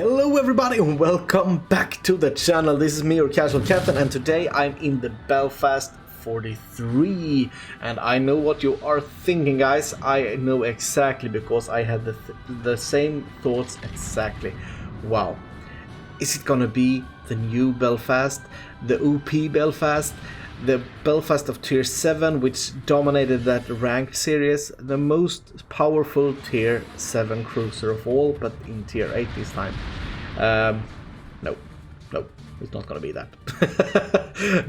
Hello everybody and welcome back to the channel. This is me, your casual captain, and today I'm in the Belfast 43. And I know what you are thinking, guys. I know exactly, because I had the same thoughts exactly. Wow, is it gonna be the new Belfast, the OP Belfast, the Belfast of tier 7, which dominated that ranked series, the most powerful tier 7 cruiser of all, but in tier 8 this time? No, it's not gonna be that.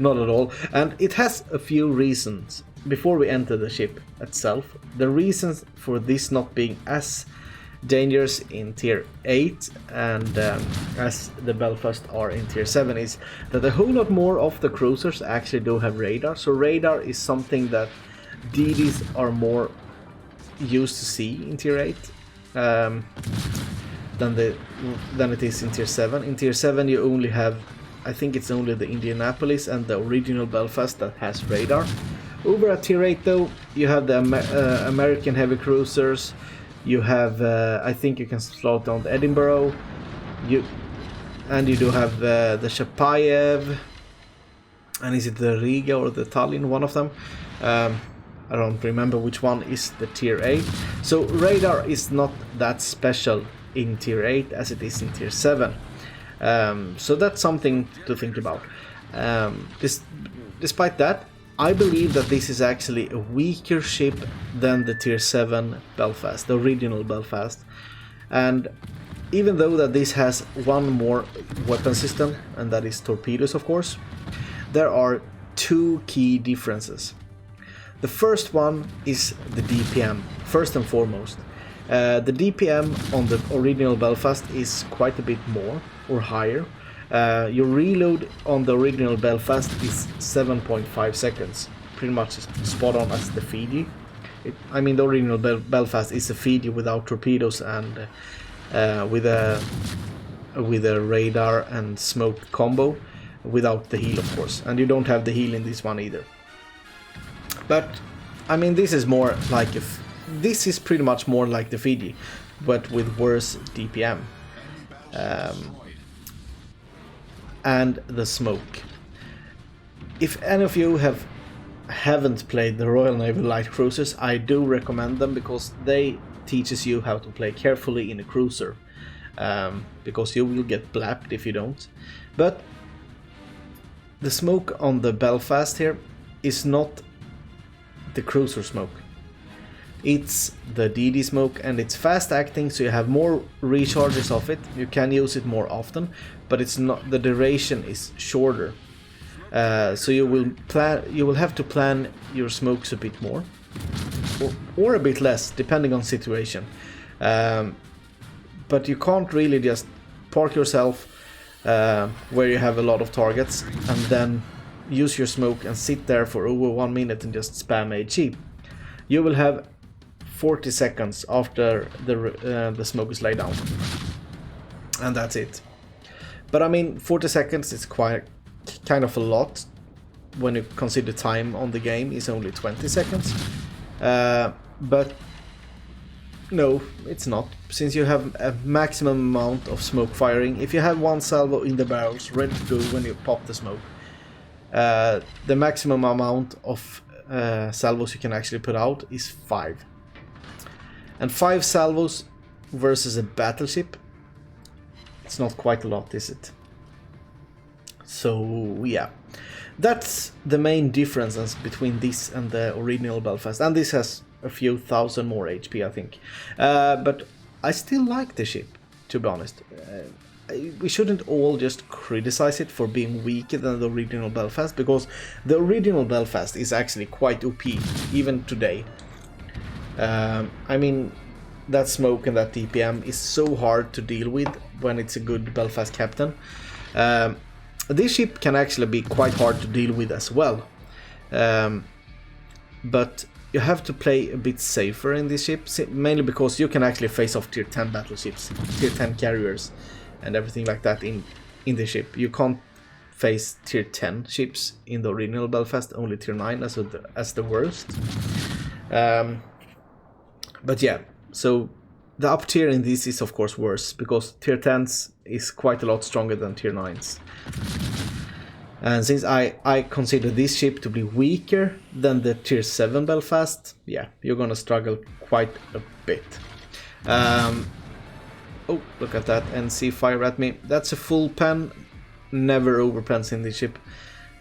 Not at all. And it has a few reasons. Before we enter the ship itself, the reasons for this not being as dangerous in tier 8 and as the Belfast are in tier 7 is that a whole lot more of the cruisers actually do have radar. So radar is something that DDs are more used to see in tier 8 than it is in tier 7. In tier 7 you only have, I think it's only the Indianapolis and the original Belfast that has radar. Over at tier 8 though, you have the American heavy cruisers. You have, I think you can slot down the Edinburgh. You do have the Chapayev, and is it the Riga or the Tallinn? One of them. I don't remember which one is the tier 8. So radar is not that special in tier 8 as it is in tier 7. So that's something to think about. Despite that, I believe that this is actually a weaker ship than the tier 7 Belfast, the original Belfast. And even though that this has one more weapon system, and that is torpedoes of course, there are two key differences. The first one is the DPM, first and foremost. The DPM on the original Belfast is quite a bit more, or higher. Your reload on the original Belfast is 7.5 seconds, pretty much spot on as the Fiji. I mean, the original Belfast is a Fiji without torpedoes and with a radar and smoke combo, without the heal of course, and you don't have the heal in this one either. But I mean, this is more like this is pretty much more like the Fiji, but with worse DPM. And the smoke. If any of you haven't played the Royal Navy light cruisers, I do recommend them, because they teaches you how to play carefully in a cruiser, because you will get blapped if you don't. But the smoke on the Belfast here is not the cruiser smoke. It's the DD smoke, and it's fast acting, so you have more recharges of it. You can use it more often, but it's not, the duration is shorter. So you will have to plan your smokes a bit more, or a bit less, depending on situation. But you can't really just park yourself where you have a lot of targets and then use your smoke and sit there for over 1 minute and just spam HE. You will have 40 seconds after the smoke is laid down, and that's it. But I mean, 40 seconds is kind of a lot when you consider time on the game is only 20 seconds. But no, it's not, since you have a maximum amount of smoke firing. If you have one salvo in the barrels ready to go when you pop the smoke, the maximum amount of salvos you can actually put out is 5. And 5 salvos versus a battleship, it's not quite a lot, is it? So yeah, that's the main difference between this and the original Belfast. And this has a few thousand more HP, I think. But I still like the ship, to be honest. We shouldn't all just criticize it for being weaker than the original Belfast, because the original Belfast is actually quite OP, even today. I mean, that smoke and that DPM is so hard to deal with when it's a good Belfast captain. This ship can actually be quite hard to deal with as well. But you have to play a bit safer in this ship, mainly because you can actually face off tier 10 battleships, tier 10 carriers and everything like that in the ship. You can't face tier 10 ships in the original Belfast, only tier 9 as the worst. But yeah, so the up tier in this is of course worse, because tier 10s is quite a lot stronger than tier 9s. And since I consider this ship to be weaker than the tier 7 Belfast, yeah, you're gonna struggle quite a bit. Oh, look at that, NC fire at me. That's a full pen, never overpens in this ship.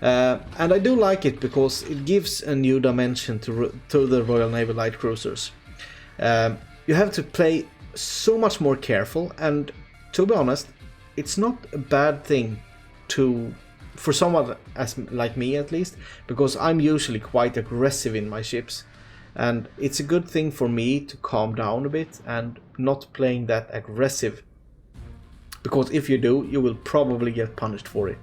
And I do like it because it gives a new dimension to the Royal Navy light cruisers. You have to play so much more careful, and to be honest, it's not a bad thing for someone like me at least, because I'm usually quite aggressive in my ships, and it's a good thing for me to calm down a bit and not playing that aggressive, because if you do, you will probably get punished for it.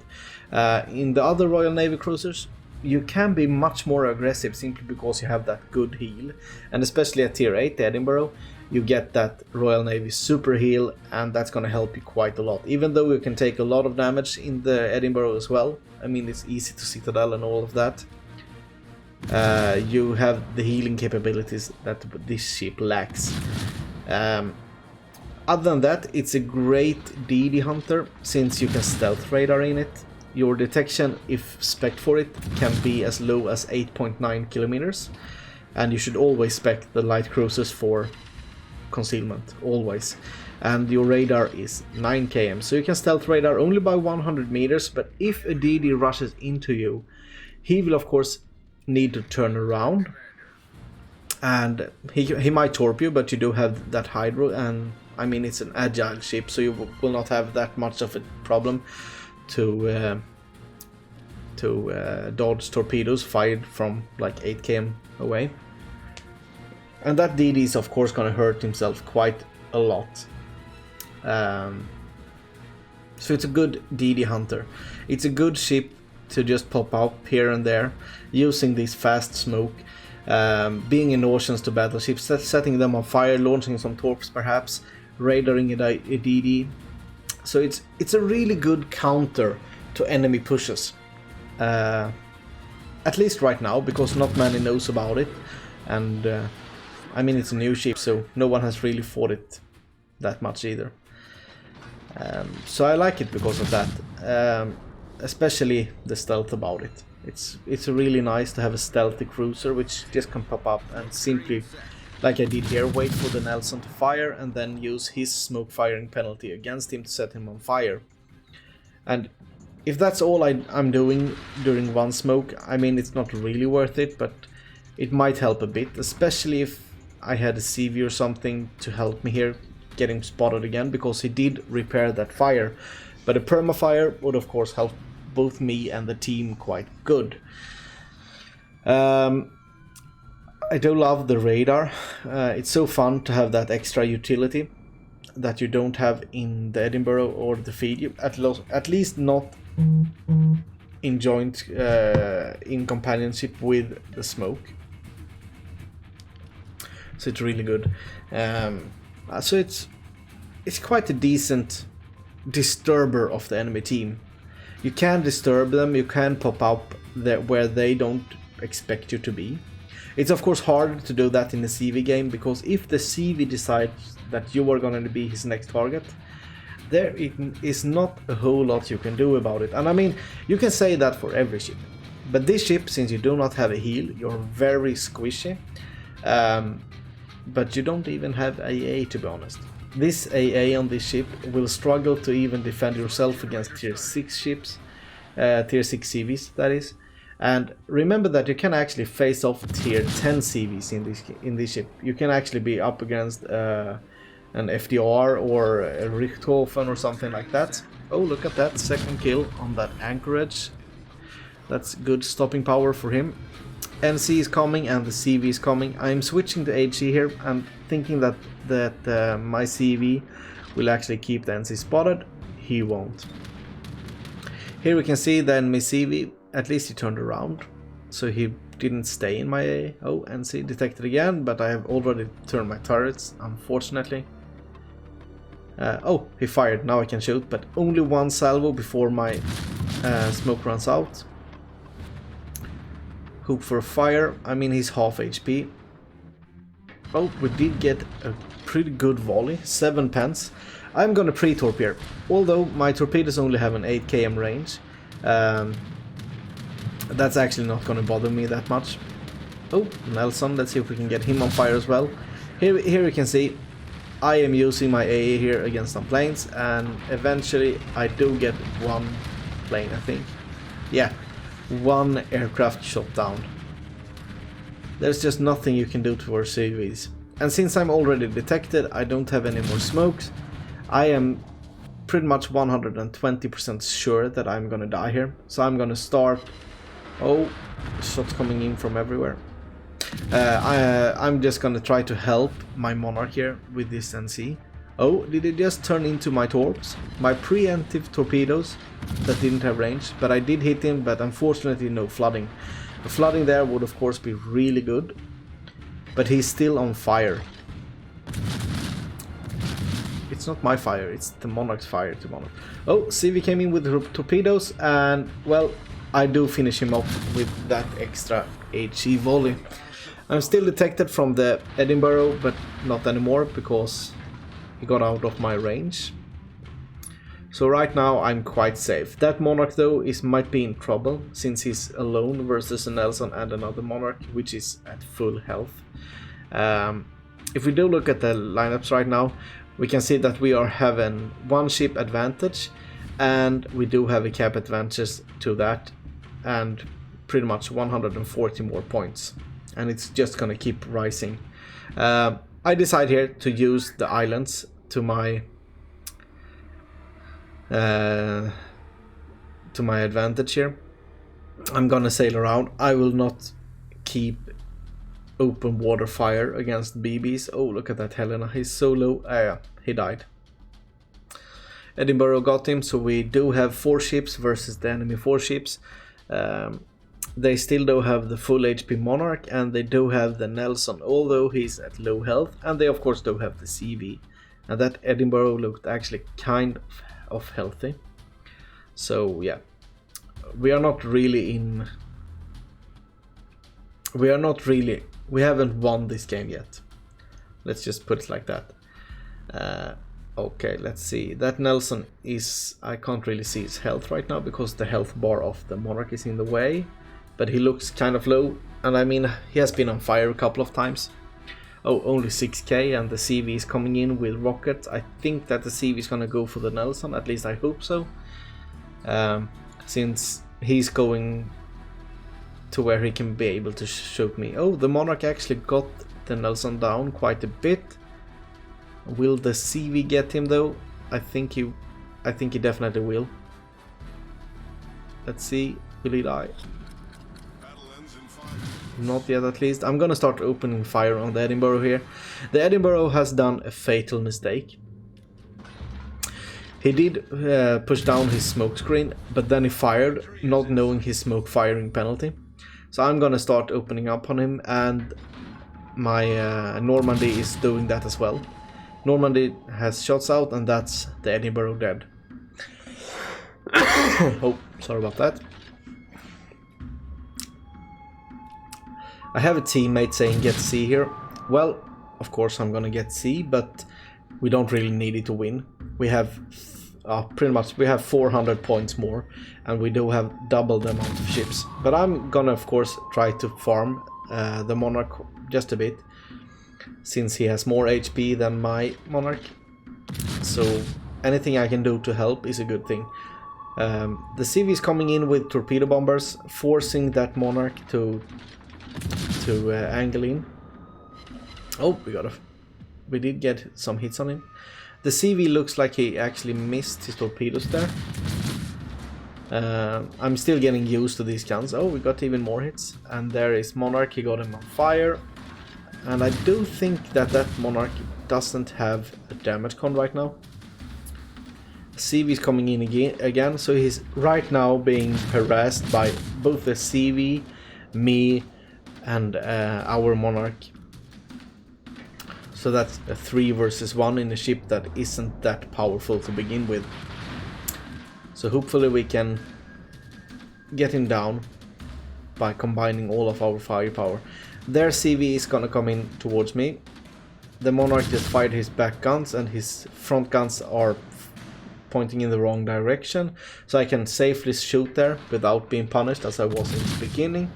In the other Royal Navy cruisers, you can be much more aggressive simply because you have that good heal, and especially at tier 8, the Edinburgh, you get that Royal Navy super heal, and that's gonna help you quite a lot. Even though you can take a lot of damage in the Edinburgh as well, I mean, it's easy to Citadel and all of that, you have the healing capabilities that this ship lacks. Other than that, it's a great DD hunter, since you can stealth radar in it. Your detection, if spec for it, can be as low as 8.9 kilometers, and you should always spec the light cruisers for concealment, always. And your radar is 9 km, so you can stealth radar only by 100 meters, but if a DD rushes into you, he will of course need to turn around, and he might torp you, but you do have that hydro, and I mean, it's an agile ship, so you will not have that much of a problem to dodge torpedoes fired from like 8 km away. And that DD is of course gonna hurt himself quite a lot. So it's a good DD hunter. It's a good ship to just pop up here and there, using this fast smoke, being in oceans to battleships, setting them on fire, launching some torps perhaps, radaring a DD. So it's a really good counter to enemy pushes. At least right now, because not many knows about it, and I mean, it's a new ship, so no one has really fought it that much either. So I like it because of that, especially the stealth about it. It's really nice to have a stealthy cruiser which just can pop up and simply, like I did here, wait for the Nelson to fire and then use his smoke firing penalty against him to set him on fire. And if that's all I'm doing during one smoke, I mean, it's not really worth it, but it might help a bit, especially if I had a CV or something to help me here getting spotted again, because he did repair that fire. But a permafire would of course help both me and the team quite good. I do love the radar. It's so fun to have that extra utility that you don't have in the Edinburgh or the Fiji, at least not in joint in companionship with the smoke. So it's really good. So it's quite a decent disturber of the enemy team. You can disturb them, you can pop up where they don't expect you to be. It's of course hard to do that in a CV game, because if the CV decides that you are going to be his next target, there is not a whole lot you can do about it. And I mean, you can say that for every ship, but this ship, since you do not have a heal, you're very squishy, but you don't even have AA, to be honest. This AA on this ship will struggle to even defend yourself against tier 6 ships, tier 6 CVs that is. And remember that you can actually face off tier 10 CVs in this ship. You can actually be up against an FDR or a Richthofen or something like that. Oh, look at that, second kill on that anchorage. That's good stopping power for him. NC is coming and the CV is coming. I'm switching to HC here and thinking that my CV will actually keep the NC spotted. He won't. Here we can see the enemy CV. At least he turned around, so he didn't stay in my AA. Oh, NC detected again, but I have already turned my turrets, unfortunately. Oh, he fired. Now I can shoot, but only one salvo before my smoke runs out. Hope for fire. I mean, he's half HP. Oh, we did get a pretty good volley, 7 pence. I'm gonna pre-torpedo, although my torpedoes only have an 8 km range. That's actually not gonna bother me that much. Oh, Nelson, let's see if we can get him on fire as well. Here you can see I am using my AA here against some planes, and eventually I do get one plane, I think. Yeah, one aircraft shot down. There's just nothing you can do towards CVs. And since I'm already detected, I don't have any more smokes. I am pretty much 120% sure that I'm gonna die here. So I'm gonna start... Oh, shots coming in from everywhere. I'm just gonna try to help my Monarch here with this NC. Oh, did it just turn into my torps? My preemptive torpedoes that didn't have range, but I did hit him, but unfortunately no flooding. The flooding there would of course be really good, but he's still on fire. It's not my fire, it's the Monarch's fire to Monarch. Oh, CV came in with the torpedoes, and well, I do finish him off with that extra HE volley. I'm still detected from the Edinburgh, but not anymore because he got out of my range. So right now I'm quite safe. That Monarch though might be in trouble since he's alone versus a Nelson and another Monarch, which is at full health. If we do look at the lineups right now, we can see that we are having one ship advantage, and we do have a cap advantage to that, and pretty much 140 more points. And it's just gonna keep rising. I decide here to use the islands to my advantage here. I'm gonna sail around. I will not keep open water fire against BBs. Oh, look at that Helena. He's so low. He died. Edinburgh got him, so we do have 4 ships versus the enemy 4 ships. They still do have the full HP Monarch, and they do have the Nelson, although he's at low health, and they of course do have the CV. And that Edinburgh looked actually kind of healthy. So yeah, we haven't won this game yet. Let's just put it like that. Okay, let's see. That Nelson is... I can't really see his health right now because the health bar of the Monarch is in the way. But he looks kind of low, and I mean, he has been on fire a couple of times. Oh, only 6k, and the CV is coming in with rockets. I think that the CV is gonna go for the Nelson, at least I hope so. Since he's going to where he can be able to shoot me. Oh, the Monarch actually got the Nelson down quite a bit. Will the CV get him though? I think he definitely will. Let's see, will he die? Not yet, at least. I'm gonna start opening fire on the Edinburgh here. The Edinburgh has done a fatal mistake. He did push down his smoke screen, but then he fired, not knowing his smoke firing penalty. So I'm gonna start opening up on him, and my Normandy is doing that as well. Normandy has shots out, and that's the Edinburgh dead. Oh, sorry about that. I have a teammate saying get C here. Well, of course I'm gonna get C, but we don't really need it to win. We have pretty much 400 points more, and we do have double the amount of ships. But I'm gonna of course try to farm the Monarch just a bit, since he has more HP than my Monarch. So anything I can do to help is a good thing. The CV is coming in with torpedo bombers, forcing that Monarch to angle in. Oh, we did get some hits on him. The CV looks like he actually missed his torpedoes there. I'm still getting used to these guns. Oh, we got even more hits. And there is Monarch, he got him on fire. And I do think that Monarch doesn't have a damage con right now. CV is coming in again, so he's right now being harassed by both the CV, me, and our Monarch. So that's a 3 versus 1 in a ship that isn't that powerful to begin with. So hopefully we can get him down by combining all of our firepower. Their CV is gonna come in towards me. the Monarch just fired his back guns and his front guns are pointing in the wrong direction, so I can safely shoot there without being punished as I was in the beginning.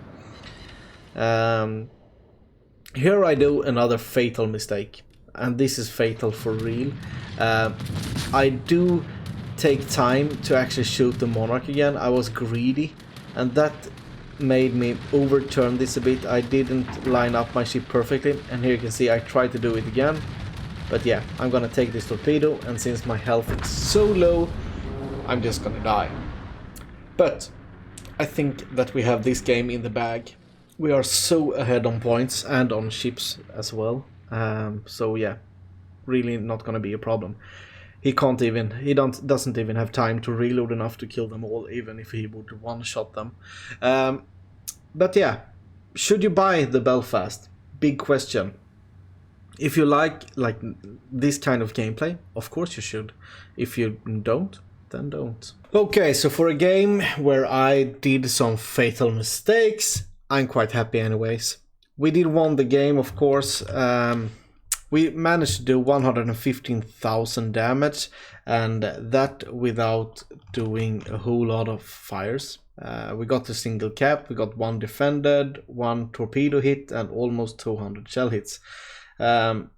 Here I do another fatal mistake, and this is fatal for real. I do take time to actually shoot the Monarch again. I was greedy, and that made me overturn this a bit. I didn't line up my ship perfectly, and here you can see I tried to do it again. But yeah, I'm gonna take this torpedo, and since my health is so low, I'm just gonna die. But I think that we have this game in the bag. We are so ahead on points and on ships as well. So yeah, really not gonna be a problem. He doesn't even have time to reload enough to kill them all, even if he would one-shot them. But yeah, should you buy the Belfast? Big question. If you like this kind of gameplay, of course you should. If you don't, then don't. Okay, so for a game where I did some fatal mistakes, I'm quite happy anyways. We did won the game, of course. We managed to do 115,000 damage, and that without doing a whole lot of fires. We got a single cap, we got 1 defended, 1 torpedo hit, and almost 200 shell hits. I'm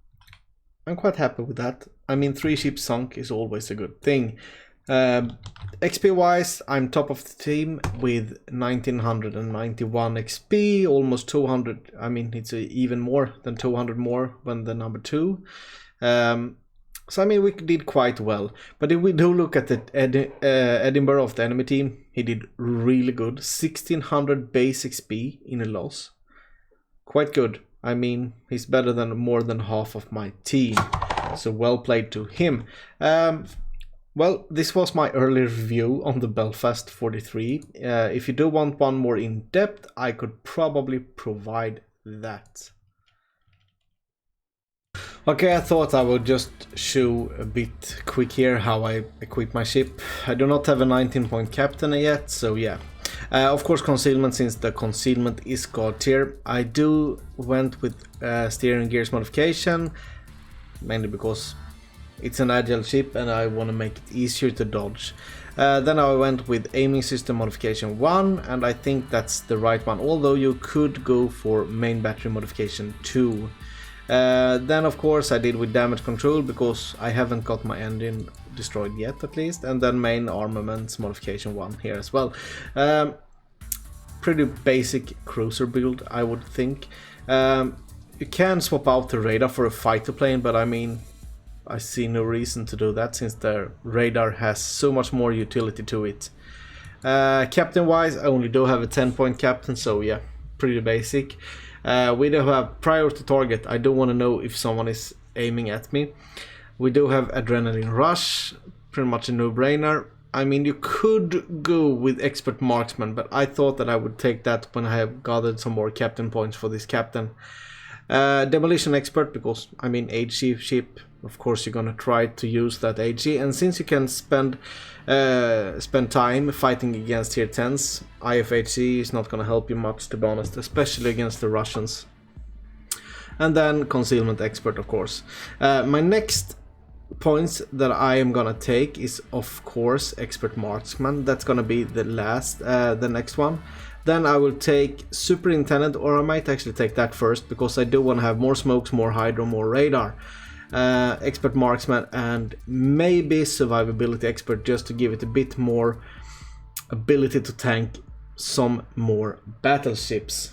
quite happy with that. I mean, 3 ships sunk is always a good thing. XP wise, I'm top of the team with 1991 XP, almost 200. I mean, it's even more than 200 more than the number 2. So I mean, we did quite well. But if we do look at the Edinburgh of the enemy team, he did really good. 1600 base XP in a loss. Quite good. I mean, he's better than more than half of my team. So well played to him. Well, this was my early review on the Belfast 43. If you do want one more in depth, I could probably provide that. Okay, I thought I would just show a bit quick here how I equip my ship. I do not have a 19-point captain yet, so yeah. Of course, concealment, since the concealment is god tier. I went with steering gears modification, mainly because it's an agile ship and I want to make it easier to dodge. Then I went with aiming system modification 1, and I think that's the right one, although you could go for main battery modification 2. Then of course I did with damage control because I haven't got my engine destroyed yet, at least, and then main armaments modification 1 here as well. Pretty basic cruiser build, I would think. You can swap out the radar for a fighter plane, but I mean, I see no reason to do that since the radar has so much more utility to it. Captain wise, I only do have a 10-point captain, so yeah, pretty basic. We do have priority target. I don't want to know if someone is aiming at me. We do have adrenaline rush, pretty much a no-brainer. I mean, you could go with expert marksman, but I thought that I would take that when I have gathered some more captain points for this captain. Demolition expert, because I mean, HG ship, of course you're gonna try to use that HG, and since you can spend time fighting against tier 10s, IFHC is not gonna help you much, to be honest, especially against the Russians. And then concealment expert, of course. My next points that I am gonna take is of course expert marksman. That's gonna be the next one. Then I will take superintendent, or I might actually take that first because I do want to have more smokes, more hydro, more radar. Expert marksman, and maybe survivability expert, just to give it a bit more ability to tank some more battleships.